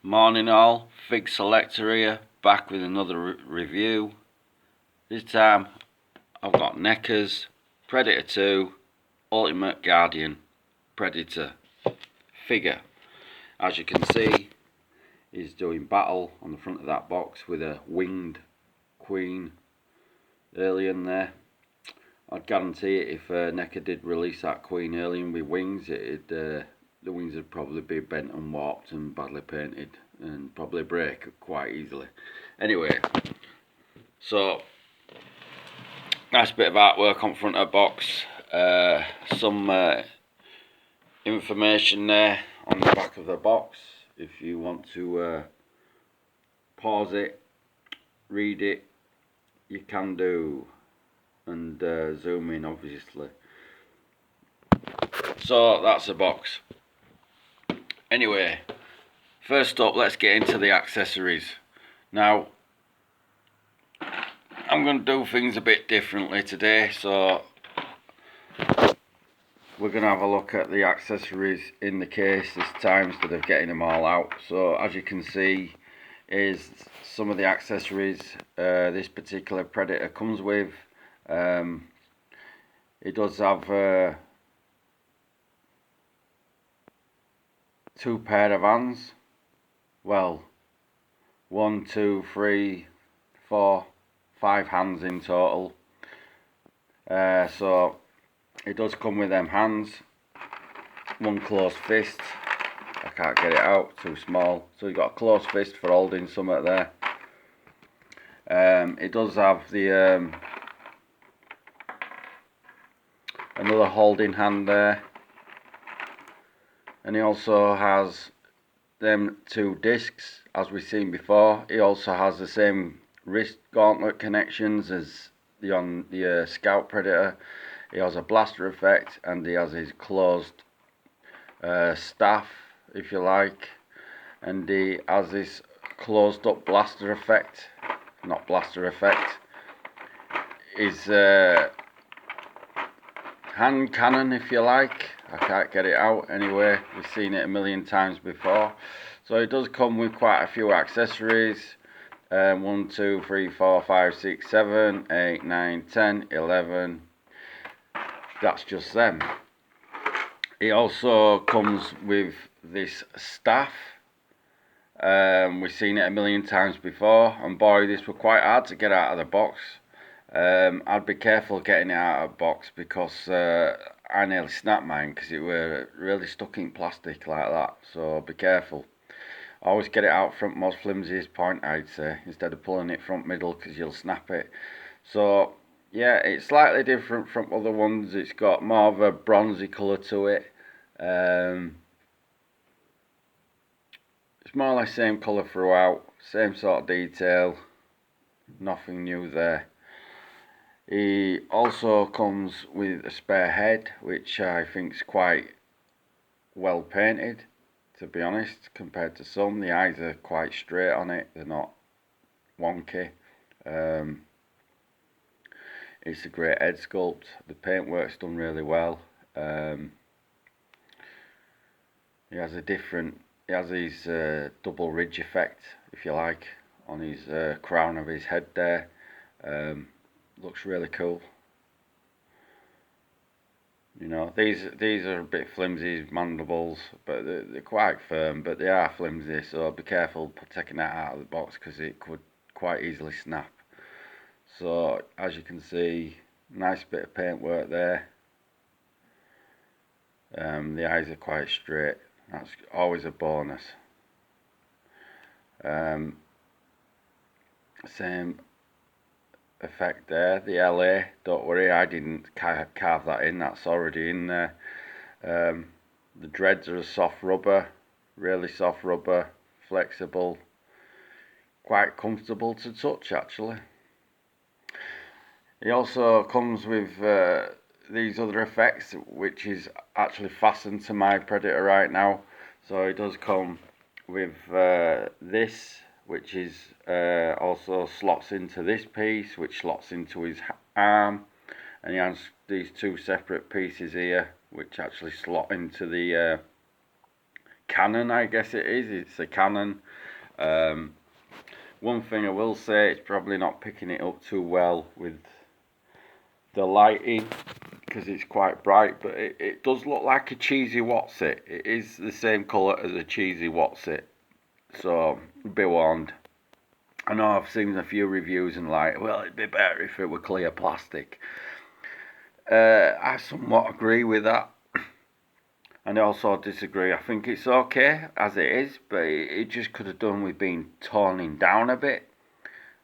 Morning all, Fig Selector here, back with another review. This time I've got Neca's Predator 2 Ultimate Guardian Predator figure. As you can see, he's doing battle on the front of that box with a winged queen alien there. I'd guarantee it if Neca did release that queen alien with wings, the wings would probably be bent and warped and badly painted and probably break quite easily. Anyway, so nice bit of artwork on front of the box, some information there on the back of the box if you want to pause it, read it, you can do, and zoom in obviously. So that's the box. Anyway, first up, let's get into the accessories. Now, I'm going to do things a bit differently today, so we're going to have a look at the accessories in the case this time instead of getting them all out. So as you can see is some of the accessories this particular Predator comes with. It does have two pair of hands. Well, 1, 2, 3, 4, 5 hands in total. So it does come with them hands. One closed fist. I can't get it out, too small. So you've got a closed fist for holding something there. It does have the another holding hand there. And he also has them two discs as we've seen before. He also has the same wrist gauntlet connections as the Scout Predator. He has a blaster effect and he has his closed staff, if you like, and he has this closed up blaster effect, not blaster effect. His hand cannon, if you like, I can't get it out anyway, we've seen it a million times before. So it does come with quite a few accessories. 1, 2, 3, 4, 5, 6, 7, 8, 9, 10, 11. That's just them. It also comes with this staff. We've seen it a million times before, and boy, this was quite hard to get out of the box. I'd be careful getting it out of the box because I nearly snapped mine because it were really stuck in plastic like that, so be careful. Always get it out front most flimsiest point, I'd say, instead of pulling it front middle because you'll snap it. So yeah, it's slightly different from other ones. It's got more of a bronzy colour to it. It's more or less same colour throughout, same sort of detail, nothing new there. He also comes with a spare head, which I think is quite well painted, to be honest, compared to some. The eyes are quite straight on it, they're not wonky. It's a great head sculpt, the paintwork's done really well. He has his double ridge effect, if you like, on his crown of his head there. Looks really cool. You know, these are a bit flimsy mandibles, but they're quite firm, but they are flimsy, so be careful taking that out of the box because it could quite easily snap. So as you can see, nice bit of paintwork there. The eyes are quite straight, that's always a bonus. Same effect there, the LA, don't worry, I didn't carve that in, that's already in there. The dreads are a soft rubber, really soft rubber, flexible, quite comfortable to touch actually. He also comes with these other effects, which is actually fastened to my Predator right now. So it does come with this, which is also slots into this piece, which slots into his arm, and he has these two separate pieces here which actually slot into the Canon, I guess it is. It's a Canon. One thing I will say, it's probably not picking it up too well with the lighting because it's quite bright, but it does look like a cheesy What's-It. It is the same colour as a cheesy What's-It, so be warned. I know I've seen a few reviews and like, well, it'd be better if it were clear plastic. I somewhat agree with that, and I also disagree. I think it's okay as it is, but it just could have done with being toning down a bit,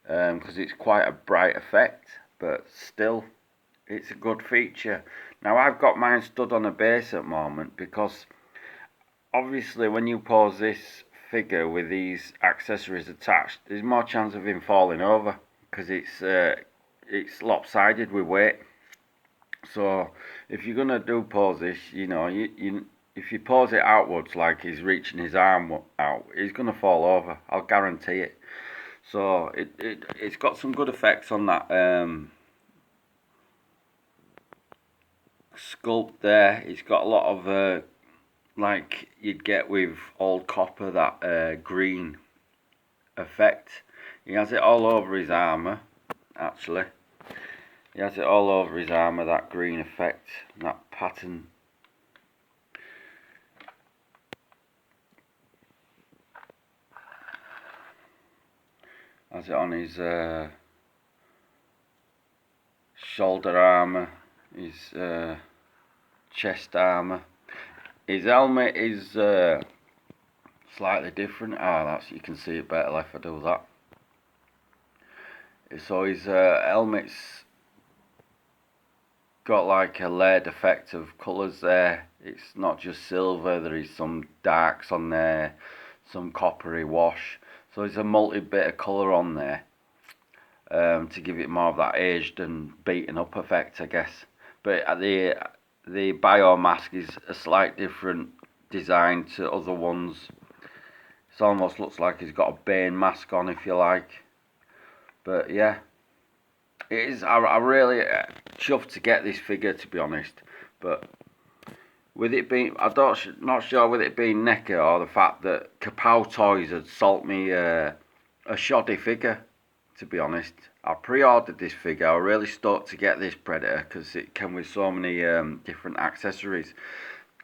because it's quite a bright effect, but still, it's a good feature. Now I've got mine stood on a base at the moment because obviously when you pose this figure with these accessories attached, there's more chance of him falling over because it's lopsided with weight. So if you're gonna do pose this, if you pose it outwards like he's reaching his arm out, he's gonna fall over. I'll guarantee it. So it's got some good effects on that sculpt there. It's got a lot of like you'd get with old copper, that green effect. He has it all over his armour, actually. He has it all over his armour, that green effect, that pattern. Has it on his shoulder armour, his chest armour. His helmet is slightly different. You can see it better if I do that. So his helmet's got like a layered effect of colours there. It's not just silver, there is some darks on there, some coppery wash. So there's a multi bit of colour on there to give it more of that aged and beaten up effect, I guess. But the bio mask is a slight different design to other ones. It almost looks like he's got a Bane mask on, if you like. But yeah, it is. I really chuffed to get this figure, to be honest. But with it being, not sure with it being Neca or the fact that Kapow Toys had sold me a shoddy figure. To be honest, I pre-ordered this figure. I was really stoked to get this Predator because it came with so many different accessories,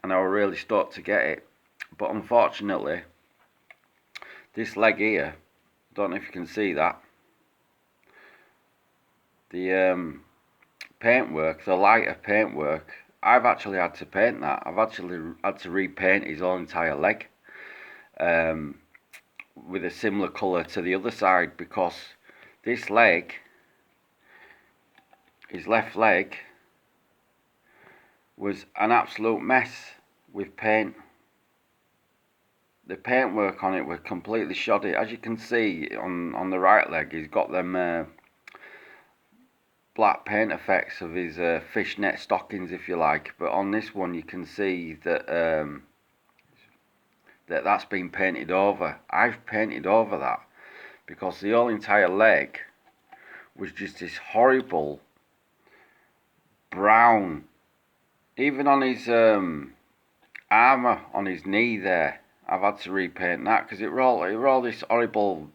and I was really stoked to get it. But unfortunately, this leg here, don't know if you can see that. The paintwork, the lighter paintwork, I've actually had to paint that. I've actually had to repaint his whole entire leg with a similar colour to the other side, because this leg, his left leg, was an absolute mess with paint. The paintwork on it was completely shoddy. As you can see on the right leg, he's got them black paint effects of his fishnet stockings, if you like. But on this one, you can see that that's been painted over. I've painted over that because the whole entire leg was just this horrible brown. Even on his armour on his knee there, I've had to repaint that because it were all this horrible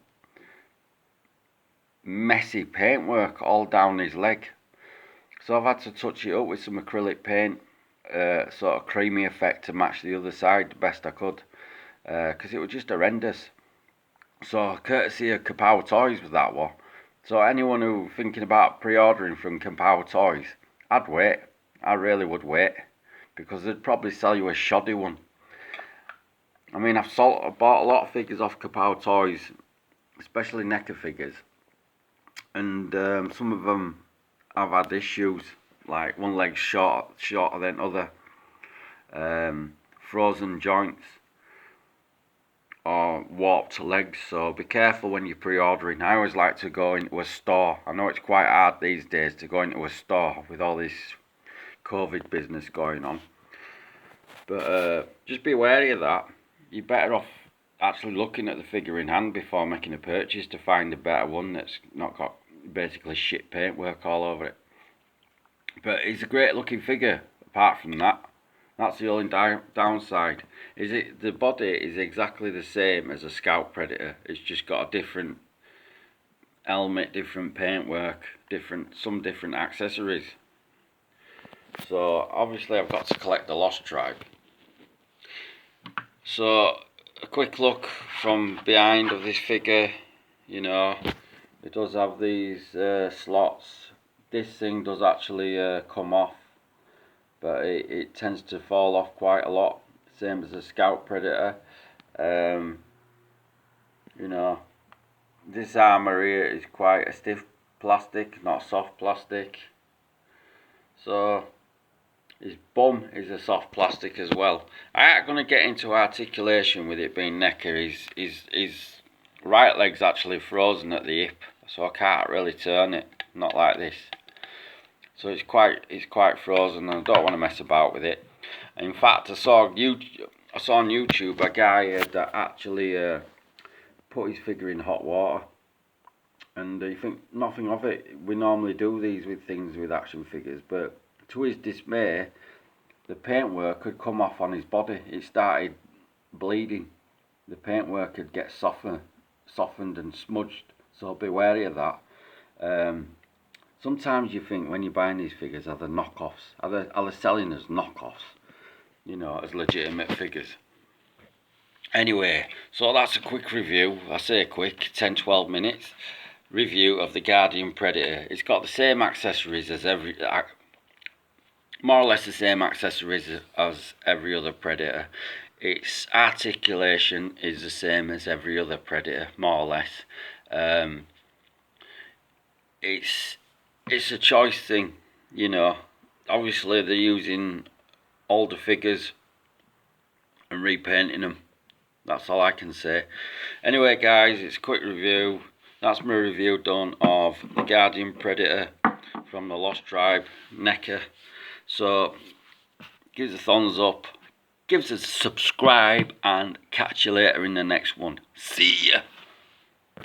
messy paintwork all down his leg. So I've had to touch it up with some acrylic paint, sort of creamy effect to match the other side the best I could, because it was just horrendous. So courtesy of Kapow Toys with that one. So anyone who thinking about pre-ordering from Kapow Toys, I'd wait. I really would wait, because they'd probably sell you a shoddy one. I mean, I've bought a lot of figures off Kapow Toys, especially Neca figures, and some of them I've had issues, like one leg shorter than other, frozen joints, or warped legs. So be careful when you're pre-ordering. I always like to go into a store. I know it's quite hard these days to go into a store with all this COVID business going on, but just be wary of that. You're better off actually looking at the figure in hand before making a purchase to find a better one that's not got basically shit paintwork all over it. But it's a great looking figure apart from that, That's the only downside. The body is exactly the same as a Scout Predator. It's just got a different helmet, different paintwork, some different accessories. So obviously I've got to collect the Lost Tribe. So a quick look from behind of this figure, you know, it does have these slots. This thing does actually come off, but it tends to fall off quite a lot, same as the Scout Predator. You know, this armour here is quite a stiff plastic, not soft plastic. So his bum is a soft plastic as well. I ain't gonna get into articulation with it being Neca. His right leg's actually frozen at the hip, so I can't really turn it, not like this. So it's quite frozen, and I don't want to mess about with it. In fact, I saw on YouTube a guy that actually put his figure in hot water, and you think nothing of it. We normally do these with things with action figures, but to his dismay, the paintwork had come off on his body. It started bleeding. The paintwork had get softened and smudged, so be wary of that. Sometimes you think when you're buying these figures, are they knockoffs? Are they selling as knockoffs? You know, as legitimate figures. Anyway, so that's a quick review. I say quick, 10-12 minutes review of the Guardian Predator. It's got the same accessories as more or less the same accessories as every other Predator. Its articulation is the same as every other Predator, more or less. It's a choice thing, you know. Obviously they're using older figures and repainting them. That's all I can say. Anyway guys, it's a quick review. That's my review done of the Guardian Predator from the Lost Tribe, Neca. So give us a thumbs up, give us a subscribe, and catch you later in the next one. See ya.